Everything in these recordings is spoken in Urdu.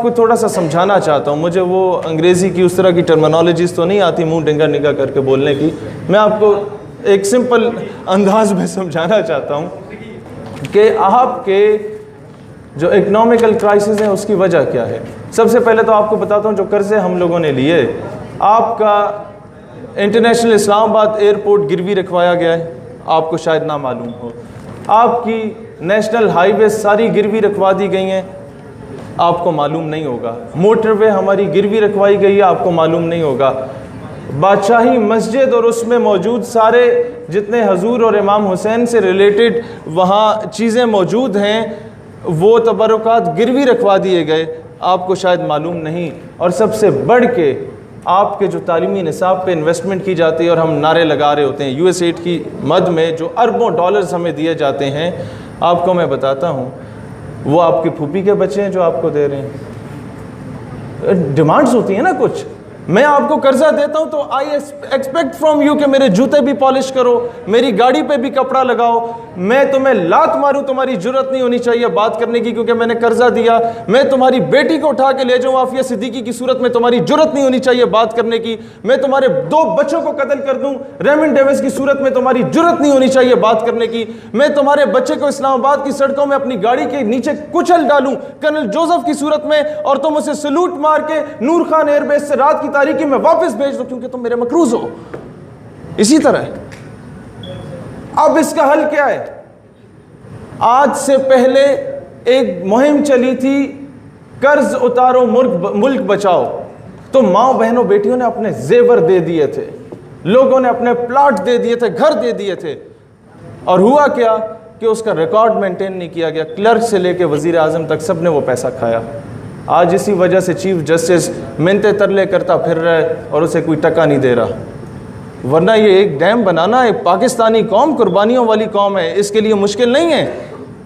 کو تھوڑا سا سمجھانا چاہتا ہوں. مجھے وہ انگریزی کی اس طرح کی ٹرمینالوجیز تو نہیں آتی منہ ڈنگا نگا کر کے بولنے کی. میں آپ کو ایک سمپل انداز میں سمجھانا چاہتا ہوں کہ آپ کے جو اکنامکل کرائسس ہیں اس کی وجہ کیا ہے. سب سے پہلے تو آپ کو بتاتا ہوں جو قرضے ہم لوگوں نے لیے. آپ کا انٹرنیشنل اسلام آباد ایئرپورٹ گروی رکھوایا گیا ہے, آپ کو شاید نہ معلوم ہو. آپ کی نیشنل ہائی وے ساری گروی رکھوا دی گئی ہیں, آپ کو معلوم نہیں ہوگا. موٹر وے ہماری گروی رکھوائی گئی ہے, آپ کو معلوم نہیں ہوگا. بادشاہی مسجد اور اس میں موجود سارے جتنے حضور اور امام حسین سے ریلیٹڈ وہاں چیزیں موجود ہیں وہ تبرکات گروی رکھوا دیے گئے, آپ کو شاید معلوم نہیں. اور سب سے بڑھ کے آپ کے جو تعلیمی نصاب پہ انویسٹمنٹ کی جاتی ہے اور ہم نعرے لگا رہے ہوتے ہیں یو ایس ایڈ کی مد میں جو اربوں ڈالرز ہمیں دیے جاتے ہیں, آپ کو میں بتاتا ہوں وہ آپ کی پھوپھی کے بچے ہیں جو آپ کو دے رہے ہیں. ڈیمانڈز ہوتی ہیں نا کچھ. میں آپ کو قرضہ دیتا ہوں تو آئی ایکسپیکٹ فرام یو کہ میرے جوتے بھی پالش کرو, میری گاڑی پہ بھی کپڑا لگاؤ. میں تمہیں لات ماروں تمہاری جرت نہیں ہونی چاہیے بات کرنے کی کیونکہ میں نے قرضہ دیا. میں تمہاری بیٹی کو اٹھا کے لے جاؤں عافیہ صدیقی کی صورت میں, تمہاری جرت نہیں ہونی چاہیے بات کرنے کی. میں تمہارے 2 بچوں کو قتل کر دوں ریمنڈ ڈیوس کی صورت میں, تمہاری جرت نہیں ہونی چاہیے بات کرنے کی. میں تمہارے بچے کو اسلام آباد کی سڑکوں میں اپنی گاڑی کے نیچے کچل ڈالوں کرنل جوزف کی صورت میں اور تم اسے سلوٹ مار کے نور خان ایئر بیس سے رات کی تاریکی میں واپس بھیج دو کیونکہ تم میرے مقروض ہو. اسی طرح اب اس کا حل کیا ہے؟ آج سے پہلے ایک مہم چلی تھی قرض اتارو ملک بچاؤ, تو ماں بہنوں بیٹیوں نے اپنے زیور دے دیے تھے, لوگوں نے اپنے پلاٹ دے دیے تھے, گھر دے دیے تھے, اور ہوا کیا کہ اس کا ریکارڈ مینٹین نہیں کیا گیا. کلرک سے لے کے وزیر اعظم تک سب نے وہ پیسہ کھایا. آج اسی وجہ سے چیف جسٹس منتے ترلے کرتا پھر رہا ہے اور اسے کوئی ٹکا نہیں دے رہا. ورنہ یہ ایک ڈیم بنانا, ایک پاکستانی قوم قربانیوں والی قوم ہے, اس کے لیے مشکل نہیں ہے.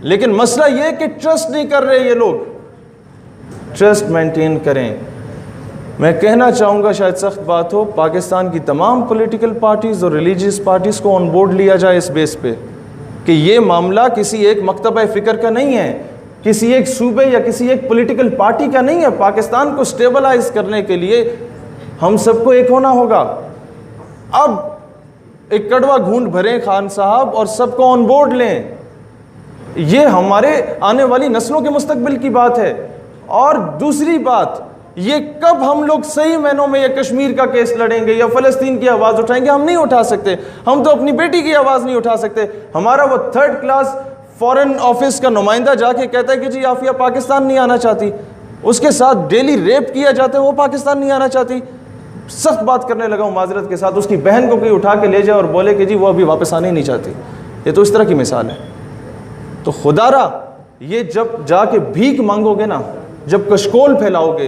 لیکن مسئلہ یہ کہ ٹرسٹ نہیں کر رہے یہ لوگ. ٹرسٹ مینٹین کریں. میں کہنا چاہوں گا شاید سخت بات ہو, پاکستان کی تمام پولیٹیکل پارٹیز اور ریلیجیس پارٹیز کو آن بورڈ لیا جائے اس بیس پہ کہ یہ معاملہ کسی ایک مکتبہ فکر کا نہیں ہے, کسی ایک صوبے یا کسی ایک پولیٹیکل پارٹی کا نہیں ہے. پاکستان کو سٹیبلائز کرنے کے لیے ہم سب کو ایک ہونا ہوگا. اب ایک کڑوا گھونٹ بھریں خان صاحب اور سب کو آن بورڈ لیں. یہ ہمارے آنے والی نسلوں کے مستقبل کی بات ہے. اور دوسری بات, یہ کب ہم لوگ صحیح معنوں میں یہ کشمیر کا کیس لڑیں گے یا فلسطین کی آواز اٹھائیں گے؟ ہم نہیں اٹھا سکتے. ہم تو اپنی بیٹی کی آواز نہیں اٹھا سکتے. ہمارا وہ 3rd کلاس فورن آفس کا نمائندہ جا کے کہتا ہے کہ جی عافیہ پاکستان نہیں آنا چاہتی, اس کے ساتھ ڈیلی ریپ کیا جاتا ہے, وہ پاکستان نہیں آنا چاہتی. سخت بات کرنے لگا ہوں معذرت کے ساتھ. اس کی بہن کو کوئی اٹھا کے لے جائے اور بولے کہ جی وہ ابھی واپس آنے نہیں چاہتی. یہ تو اس طرح کی مثال ہے. تو خدا را یہ جب جا کے بھیک مانگو گے نا, جب کشکول پھیلاؤ گے,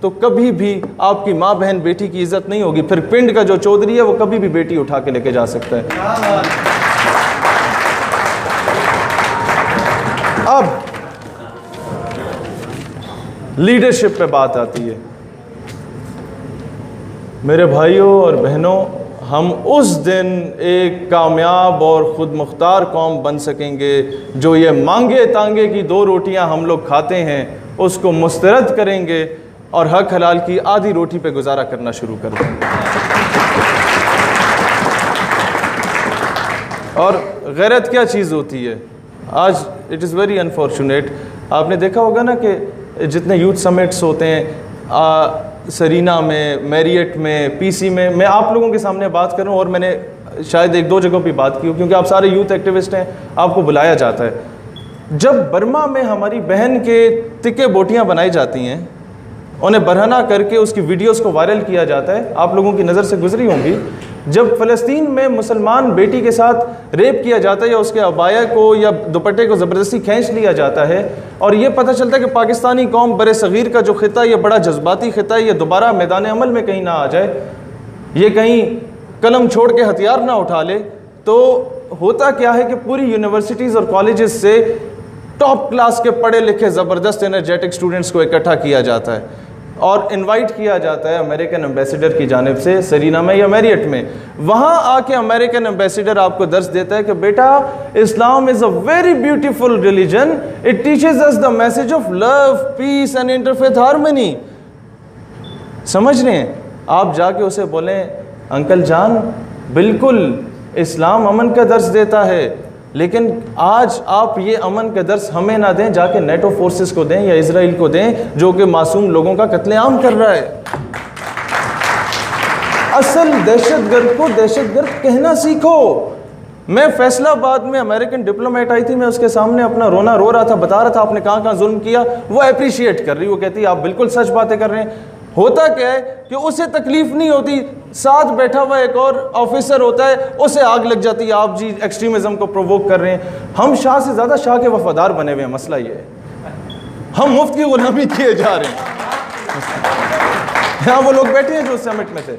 تو کبھی بھی آپ کی ماں بہن بیٹی کی عزت نہیں ہوگی. پھر پنڈ کا جو چودھری ہے وہ کبھی بھی بیٹی اٹھا کے لے کے جا سکتا ہے. اب لیڈرشپ پہ بات آتی ہے. میرے بھائیوں اور بہنوں, ہم اس دن ایک کامیاب اور خود مختار قوم بن سکیں گے جو یہ مانگے تانگے کی 2 روٹیاں ہم لوگ کھاتے ہیں اس کو مسترد کریں گے اور حق حلال کی آدھی روٹی پہ گزارا کرنا شروع کر دیں گے. اور غیرت کیا چیز ہوتی ہے؟ آج اٹ از ویری انفارچونیٹ, آپ نے دیکھا ہوگا نا کہ جتنے یوتھ سمٹس ہوتے ہیں سرینا میں, میریٹ میں, پی سی میں آپ لوگوں کے سامنے بات کروں, اور میں نے شاید 1-2 جگہوں پہ بات کی ہو کیونکہ آپ سارے یوتھ ایکٹیوسٹ ہیں, آپ کو بلایا جاتا ہے. جب برما میں ہماری بہن کے تکے بوٹیاں بنائی جاتی ہیں, انہیں برہنہ کر کے اس کی ویڈیوز کو وائرل کیا جاتا ہے, آپ لوگوں کی نظر سے گزری ہوں گی. جب فلسطین میں مسلمان بیٹی کے ساتھ ریپ کیا جاتا ہے یا اس کے عبایا کو یا دوپٹے کو زبردستی کھینچ لیا جاتا ہے, اور یہ پتہ چلتا ہے کہ پاکستانی قوم بر صغیر کا جو خطہ یہ بڑا جذباتی خطہ ہے, یہ دوبارہ میدان عمل میں کہیں نہ آ جائے, یہ کہیں قلم چھوڑ کے ہتھیار نہ اٹھا لے, تو ہوتا کیا ہے کہ پوری یونیورسٹیز اور کالجز سے ٹاپ کلاس کے پڑھے لکھے زبردست انرجیٹک اسٹوڈنٹس کو اکٹھا کیا جاتا ہے. اور انوائٹ کیا جاتا ہے امریکن ایمبیسیڈر کی جانب سے سرینا میں یا میریٹ میں. وہاں آ کے امریکن ایمبیسیڈر آپ کو درس دیتا ہے کہ بیٹا Islam is a very beautiful religion, it teaches us the message of love, peace and interfaith harmony. سمجھ رہے ہیں؟ آپ جا کے اسے بولیں انکل جان بالکل اسلام امن کا درس دیتا ہے, لیکن آج آپ یہ امن کا درس ہمیں نہ دیں, جا کے نیٹو فورسز کو دیں یا اسرائیل کو دیں جو کہ معصوم لوگوں کا قتل عام کر رہا ہے. اصل دہشت گرد کو دہشت گرد کہنا سیکھو. میں فیصلہ آباد میں امریکن ڈپلومیٹ آئی تھی, میں اس کے سامنے اپنا رونا رو رہا تھا, بتا رہا تھا آپ نے کہاں کہاں ظلم کیا. وہ اپریشیٹ کر رہی, وہ کہتی آپ بالکل سچ باتیں کر رہے ہیں. ہوتا کیا ہے کہ اسے تکلیف نہیں ہوتی, ساتھ بیٹھا ہوا ایک اور آفیسر ہوتا ہے, اسے آگ لگ جاتی ہے, آپ جی ایکسٹریمزم کو پرووک کر رہے ہیں. ہم شاہ سے زیادہ شاہ کے وفادار بنے ہوئے ہیں. مسئلہ یہ ہے ہم مفت کی غلامی کیے جا رہے ہیں. یہاں وہ لوگ بیٹھے ہیں جو اس سمٹ میں تھے.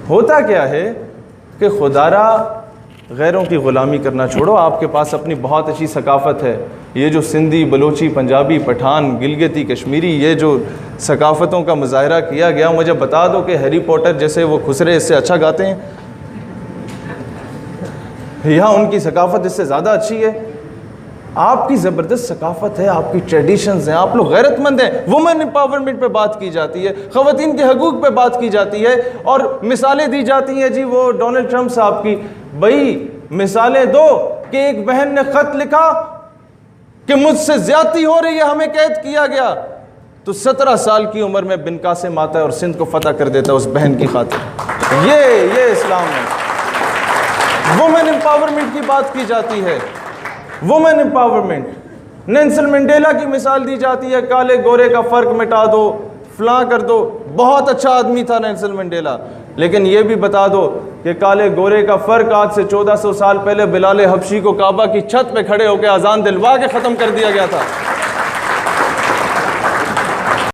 ہوتا کیا ہے کہ خدارا غیروں کی غلامی کرنا چھوڑو. آپ کے پاس اپنی بہت اچھی ثقافت ہے. یہ جو سندھی, بلوچی, پنجابی, پٹھان, گلگتی, کشمیری, یہ جو ثقافتوں کا مظاہرہ کیا گیا, مجھے بتا دو کہ ہیری پوٹر جیسے وہ خسرے اس سے اچھا گاتے ہیں یا ان کی ثقافت اس سے زیادہ اچھی ہے؟ آپ کی زبردست ثقافت ہے, آپ کی ٹریڈیشنز ہیں, آپ لوگ غیرت مند ہیں. وومن امپاورمنٹ پہ بات کی جاتی ہے, خواتین کے حقوق پہ بات کی جاتی ہے, اور مثالیں دی جاتی ہیں جی وہ ڈونلڈ ٹرمپ صاحب کی. بھائی مثالیں دو کہ ایک بہن نے خط لکھا کہ مجھ سے زیادتی ہو رہی ہے, ہمیں قید کیا گیا, تو 17 سال کی عمر میں بن قاسم آتا ہے اور سندھ کو فتح کر دیتا ہے اس بہن کی خاطر. یہ اسلام ہے. وومن امپاورمنٹ کی بات کی جاتی ہے, وومن امپاورمنٹ. نیلسن منڈیلا کی مثال دی جاتی ہے, کالے گورے کا فرق مٹا دو, فلاں کر دو. بہت اچھا آدمی تھا نیلسن منڈیلا, لیکن یہ بھی بتا دو کہ کالے گورے کا فرق آج سے 1400 سال پہلے بلال حبشی کو کعبہ کی چھت پہ کھڑے ہو کے اذان دلوا کے ختم کر دیا گیا تھا.